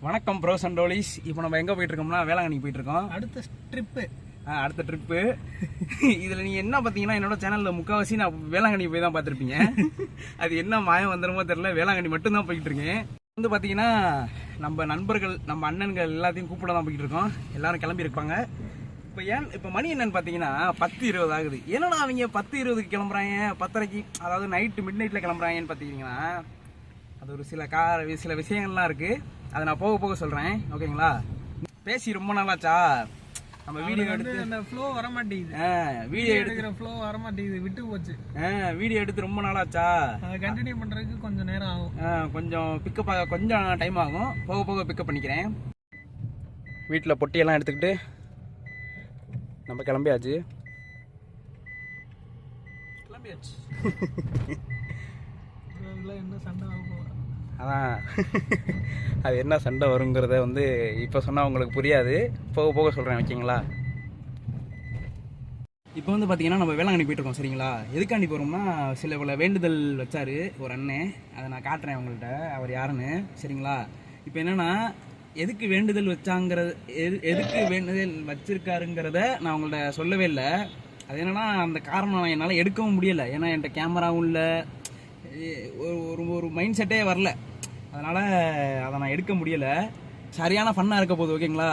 வணக்கம் ப்ரோ சண்டோலிஸ். இப்போ நம்ம எங்கே போயிட்டுருக்கோம்னா வேளாங்கண்ணி போயிட்டுருக்கோம். அடுத்த ட்ரிப்பு இதில் நீங்கள் என்ன பார்த்தீங்கன்னா என்னோட சேனலில் முக்கால்வாசி நான் வேளாங்கண்ணி போய் தான் பார்த்துருப்பீங்க. அது என்ன மாயம் வந்துடுமோ தெரில, வேளாங்கண்ணி மட்டும்தான் போய்கிட்டு இருக்கேன். வந்து பார்த்தீங்கன்னா நம்ம நண்பர்கள் நம்ம அண்ணன்கள் எல்லாத்தையும் கூப்பிட தான் போய்கிட்டு இருக்கோம். எல்லாரும் கிளம்பியிருப்பாங்க. இப்போ மணி என்னன்னு பார்த்தீங்கன்னா 10:20 ஆகுது. என்னன்னா அவங்க 10:20க்கு கிளம்புறாங்க, 10:30க்கு, அதாவது நைட்டு மிட் நைட்டில் கிளம்புறாங்கன்னு பார்த்தீங்கன்னா அது ஒரு சில விஷயங்கள்லாம் இருக்குது. அதை நான் போக போக சொல்கிறேன், ஓகேங்களா? பேசி ரொம்ப நாளாச்சா, நம்ம வீடியோ எடுத்து அந்த ஃப்ளோ வர மாட்டேங்குது. வீடியோ எடுக்கிற ஃப்ளோ வர மாட்டேங்குது, விட்டு போச்சு. வீடியோ எடுத்து ரொம்ப நாளாச்சா, அதை கண்டினியூ பண்ணுறதுக்கு கொஞ்சம் நேரம் ஆகும். கொஞ்சம் பிக்கப் ஆக கொஞ்சம் டைம் ஆகும். போக போக பிக்கப் பண்ணிக்கிறேன். வீட்டில் பொட்டியெல்லாம் எடுத்துக்கிட்டு நம்ம கிளம்பியாச்சு. என்ன சண்டை ஆகும், அதான் அது என்ன சண்டை வருங்கிறத வந்து இப்போ சொன்னால் உங்களுக்கு புரியாது, போக போக சொல்கிறேன், ஓகேங்களா? இப்போ வந்து பார்த்தீங்கன்னா நம்ம வேளாங்கண்ணி போயிட்டுருக்கோம், சரிங்களா? எதுக்காண்டி போகிறோம்னா சில வேண்டுதல் வச்சார் ஒரு அண்ணன், அதை நான் காட்டுறேன் உங்கள்கிட்ட, அவர் யாருன்னு, சரிங்களா? இப்போ என்னென்னா எதுக்கு வேண்டுதல் வச்சாங்கிறது, எதுக்கு வேண்டுதல் வச்சிருக்காருங்கிறத நான் உங்கள்கிட்ட சொல்லவே இல்லை. அது என்னென்னா அந்த காரணம் என்னால் எடுக்கவும் முடியலை, ஏன்னா என்கிட்ட கேமராவும் இல்லை, ஒரு மைண்ட் செட்டே வரல. அதனால் அதை நான் எடுக்க முடியலை. சரியான ஃபன்னாக இருக்க போகுது, ஓகேங்களா?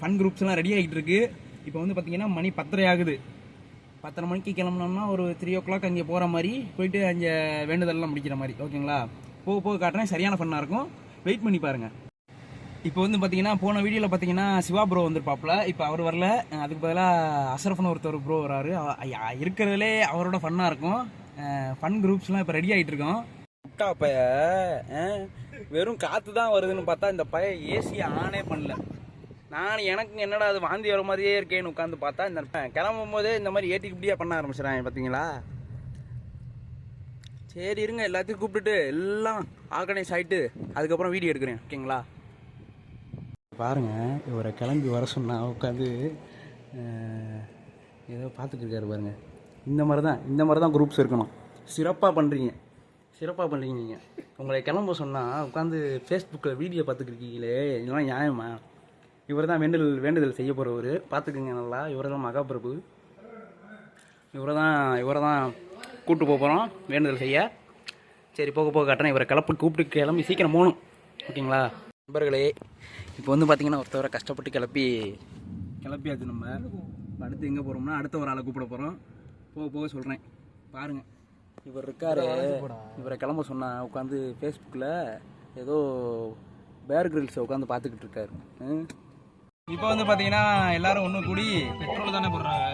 ஃபன் குரூப்ஸ்லாம் ரெடி ஆகிட்டு இருக்கு. இப்போ வந்து பார்த்தீங்கன்னா மணி 10:30 ஆகுது. 10:30 மணிக்கு கிளம்புனோம்னா ஒரு 3 o'clock அங்கே போகிற மாதிரி போயிட்டு அங்கே வேண்டுதல்லாம் முடிக்கிற மாதிரி, ஓகேங்களா? போக போக காட்டுறேன், சரியான ஃபன்னாக இருக்கும், வெயிட் பண்ணி பாருங்கள். இப்போ வந்து பார்த்தீங்கன்னா போன வீடியோவில் பார்த்தீங்கன்னா சிவா ப்ரோ வந்திருப்பாப்புல. இப்போ அவர் வரல, அதுக்கு பதிலாக அசரஃப்னு ஒருத்தர் ப்ரோ வராரு. இருக்கிறதுலே அவரோட ஃபன்னாக இருக்கும். ஃபன் குரூப்ஸ்லாம் இப்போ ரெடி ஆகிட்டு இருக்கோம். முட்டா பைய வெறும் காற்று தான் வருதுன்னு பார்த்தா இந்த பைய ஏசியை ஆனே பண்ணல. எனக்கு என்னடா அது வாந்தி வர மாதிரியே இருக்கேன்னு உட்காந்து பார்த்தா இந்த கிளம்பும் போதே இந்த மாதிரி ஏட்டிக்கு இப்படியா பண்ண ஆரம்பிச்சிடறாங்க, பார்த்தீங்களா? சரி இருங்க, எல்லாத்தையும் கூப்பிட்டுட்டு எல்லாம் ஆர்கனைஸ் ஆகிட்டு அதுக்கப்புறம் வீடியோ எடுக்கிறேன், ஓகேங்களா? பாருங்க, இவரை கிளம்பி வர சொன்னா உட்காந்து ஏதோ பார்த்துட்டு இருக்காரு பாருங்க. இந்த மாதிரி தான் குரூப்ஸ் இருக்கணும். சிறப்பாக பண்ணுறீங்க நீங்கள். உங்களை கிளம்ப சொன்னால் உட்காந்து ஃபேஸ்புக்கில் வீடியோ பார்த்துக்கிருக்கீங்களே, இதெல்லாம் நியாயமா? இவர் தான் வேண்டுதல் செய்ய போகிறவர், பார்த்துக்குங்க நல்லா. இவரை தான் மகாபிரபு. இவரை தான் கூப்பிட்டு போகிறோம் வேண்டுதல் செய்ய. சரி, போக போக காட்டுறேன். இவரை கூப்பிட்டு கிளம்பி சீக்கிரம் போகணும், ஓகேங்களா? நண்பர்களே, இப்போ வந்து பார்த்தீங்கன்னா ஒருத்தவரை கஷ்டப்பட்டு கிளப்பியாச்சு. நம்ம அடுத்து எங்கே போகிறோம்னா அடுத்த ஒரு ஆளை கூப்பிட போகிறோம். போக போக சொல்கிறேன், பாருங்கள். இவர் இருக்காரு, இவரை கிளம்ப சொன்னால் உட்காந்து ஃபேஸ்புக்கில் ஏதோ பேர் கிரில்ஸை உட்காந்து பார்த்துக்கிட்டு இருக்காரு. இப்போ வந்து பார்த்தீங்கன்னா எல்லாரும் ஒன்று கூடி பெட்ரோல் தானே போடுறாங்க.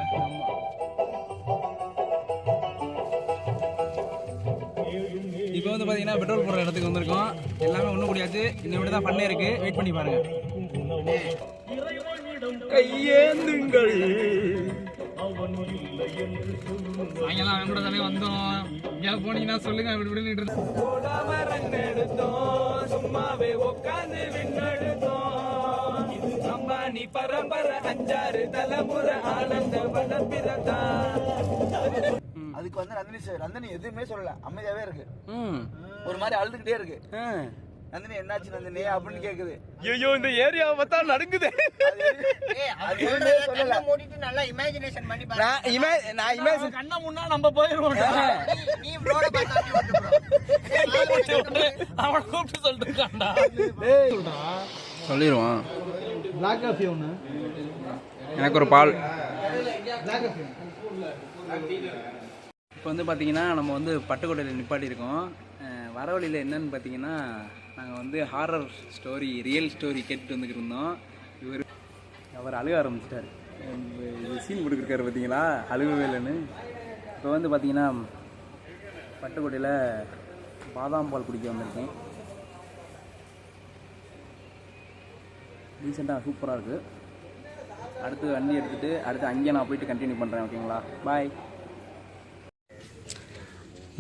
இப்போ வந்து பார்த்தீங்கன்னா பெட்ரோல் போடுற இடத்துக்கு வந்திருக்கோம். எல்லாமே ஒன்று கூடியாச்சு. இந்த விட தான் பண்ணே இருக்குது, வெயிட் பண்ணி பாருங்கள். கையேந்துங்கள், அங்கெல்லாம் அவன் கூட தானே வந்தோம். எங்கேயாவது போனீங்கன்னா சொல்லுங்க, அப்படி இப்படின்னு சும்மாவே உட்காந்து அம்பானி பரம்பரை 5-6 தலைமுறை ஆனந்த வளர்ப்பிறதான். அதுக்கு வந்து நந்தினி எதுவுமே சொல்லல, அமைதியாவே இருக்கு. ஒரு மாதிரி அழுதுகிட்டே இருக்கு. நந்தினி என்னாச்சு நந்தினி அப்படின்னு கேக்குது. ஐயோ, இந்த ஏரியாவை பார்த்தா நடுங்குது. நல்லா இமேஜினேஷன் பண்ணி நான் கண்ண முன்னா நம்ம போயிருவோம். நீ ப்ளோட அவன கூப்பிட்டு சொல்லிருக்கான்டா. சொல்லிடுவான். பிளாக் காஃபி ஒன்று, எனக்கு ஒரு பால். இப்போ வந்து பார்த்தீங்கன்னா நம்ம வந்து பட்டுக்கோட்டையில் நிப்பாட்டி இருக்கோம். வர வழியில் என்னன்னு பார்த்தீங்கன்னா நாங்கள் வந்து ஹாரர் ஸ்டோரி, ரியல் ஸ்டோரி கேட்டுட்டு வந்துக்கிட்டு இருந்தோம். அவர் அழுக ஆரம்பிச்சிட்டார். சீன் கொடுக்குறாரு பார்த்தீங்களா, அழுகவே இல்லைன்னு. இப்போ வந்து பார்த்தீங்கன்னா பட்டுக்கோட்டையில் பாதாம் பால் குடிக்க வந்திருக்கேன். ரீசெண்டாக சூப்பராக இருக்குது. அடுத்து வண்டி எடுத்துகிட்டு அடுத்து அங்கே நான் போயிட்டு கண்டினியூ பண்ணுறேன், ஓகேங்களா? பாய்.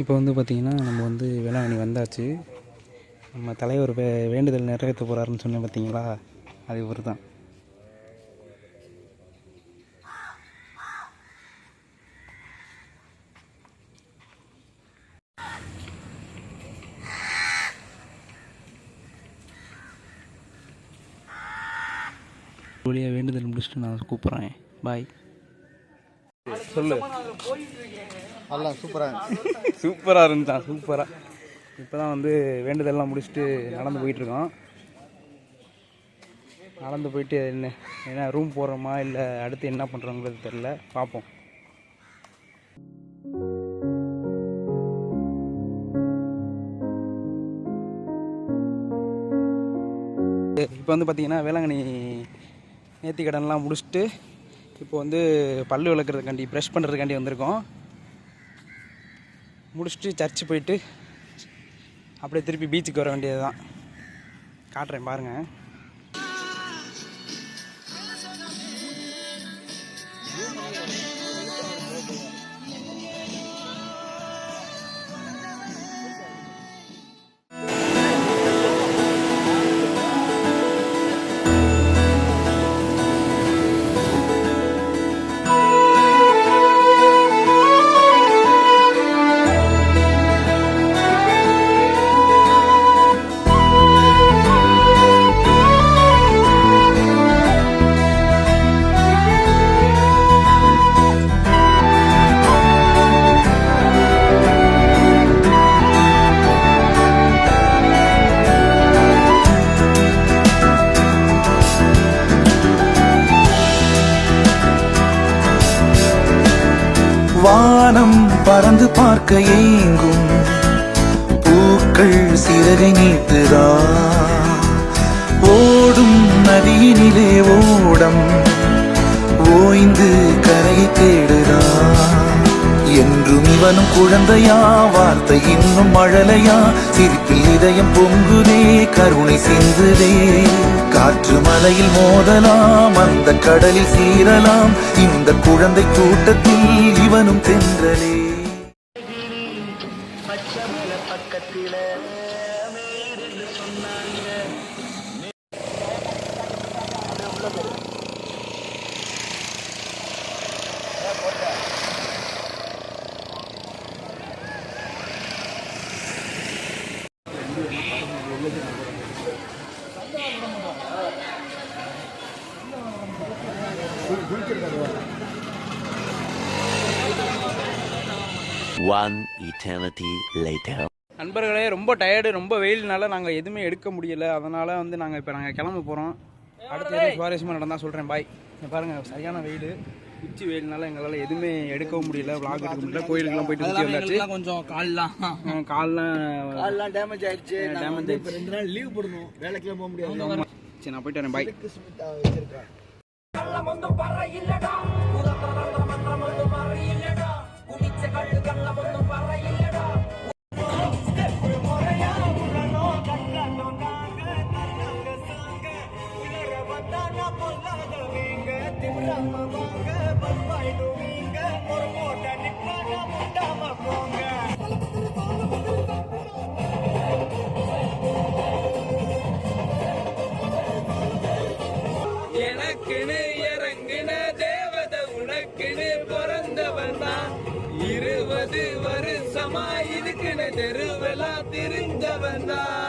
இப்போ வந்து பார்த்திங்கன்னா நம்ம வந்து வேளாங்கண்ணி வந்தாச்சு. நம்ம தலைவர் வேண்டுதல் நிறைவேற்ற போகிறாருன்னு சொன்னேன் பார்த்தீங்களா, அது இவர் தான். வழியாக வேண்டுதல் முடிச்சுட்டு நான் கூப்பிட்றேன். பாய். சொல்லு. அதெல்லாம் சூப்பராக இருந்துச்சா? சூப்பராக. இப்போ தான் வந்து வேண்டுதல்லாம் முடிச்சுட்டு நடந்து போயிட்டுருக்கோம். நடந்து போயிட்டு என்ன ரூம் போடுறோமா இல்லை அடுத்து என்ன பண்ணுறோங்கிறது தெரில, பார்ப்போம். இப்போ வந்து பார்த்திங்கன்னா வேளாங்கண்ணி நேர்த்தி கடன்லாம் முடிச்சுட்டு இப்போ வந்து பல்லு விளக்குறதுக்காண்டி ப்ரஷ் பண்ணுறதுக்காண்டி வந்திருக்கோம். முடிச்சுட்டு சர்ச்சு போயிட்டு அப்படியே திருப்பி பீச்சுக்கு வர வேண்டியது தான். காட்டுறேன் பாருங்கள். வானம் பறந்து பார்க்க ஏங்கும் பூக்கள் சிறகை நீட்டுதா, ஓடும் நதியினிலே ஓடம் ஓய்ந்து கரையை தேடுதா. என்றும் இவனும் குழந்தையா, வார்த்தை இன்னும் மழலையா, சிரிப்பில் இதயம் பொங்குதே, கருணை சிந்துதே. காற்று மலையில் மோதலாம், அந்த கடலில் சீரலாம், இந்த குழந்தை கூட்டத்தில் இவனும் தென்றலே. பக்கத்தில One eternity later. நண்பர்களே, ரொம்ப டயர்டு, ரொம்ப வெயில்னால நாங்கள் எதுவுமே எடுக்க முடியலை. அதனால் வந்து நாங்கள் கிளம்ப போகிறோம். அடுத்து எதுவும் சுவாரஸ்யமாக நடந்தால் சொல்கிறேன். பாய். பாருங்கள், சரியான வெயில், உச்சி வெயில்னால எங்களால் எதுவுமே எடுக்கவும் முடியல, விளாக் எடுக்க முடியல. கோயிலுக்குலாம் போயிட்டு சுற்றி வந்தாச்சு. கொஞ்சம் கால்லாம் டேமேஜ் ஆயிடுச்சு. இப்போ 2 நாள் லீவ் போடணும், வேலைக்கெல்லாம் போக முடியாது. சரி, நான் போயிட்டு வரேன். பாய். எனக்குன்னு இறங்குன தேவத உனக்குன்னு பிறந்தவன் தான். 20 வருஷமா இதுக்குன்னு தெருவெல்லாம் தெரிஞ்சவன் தான்.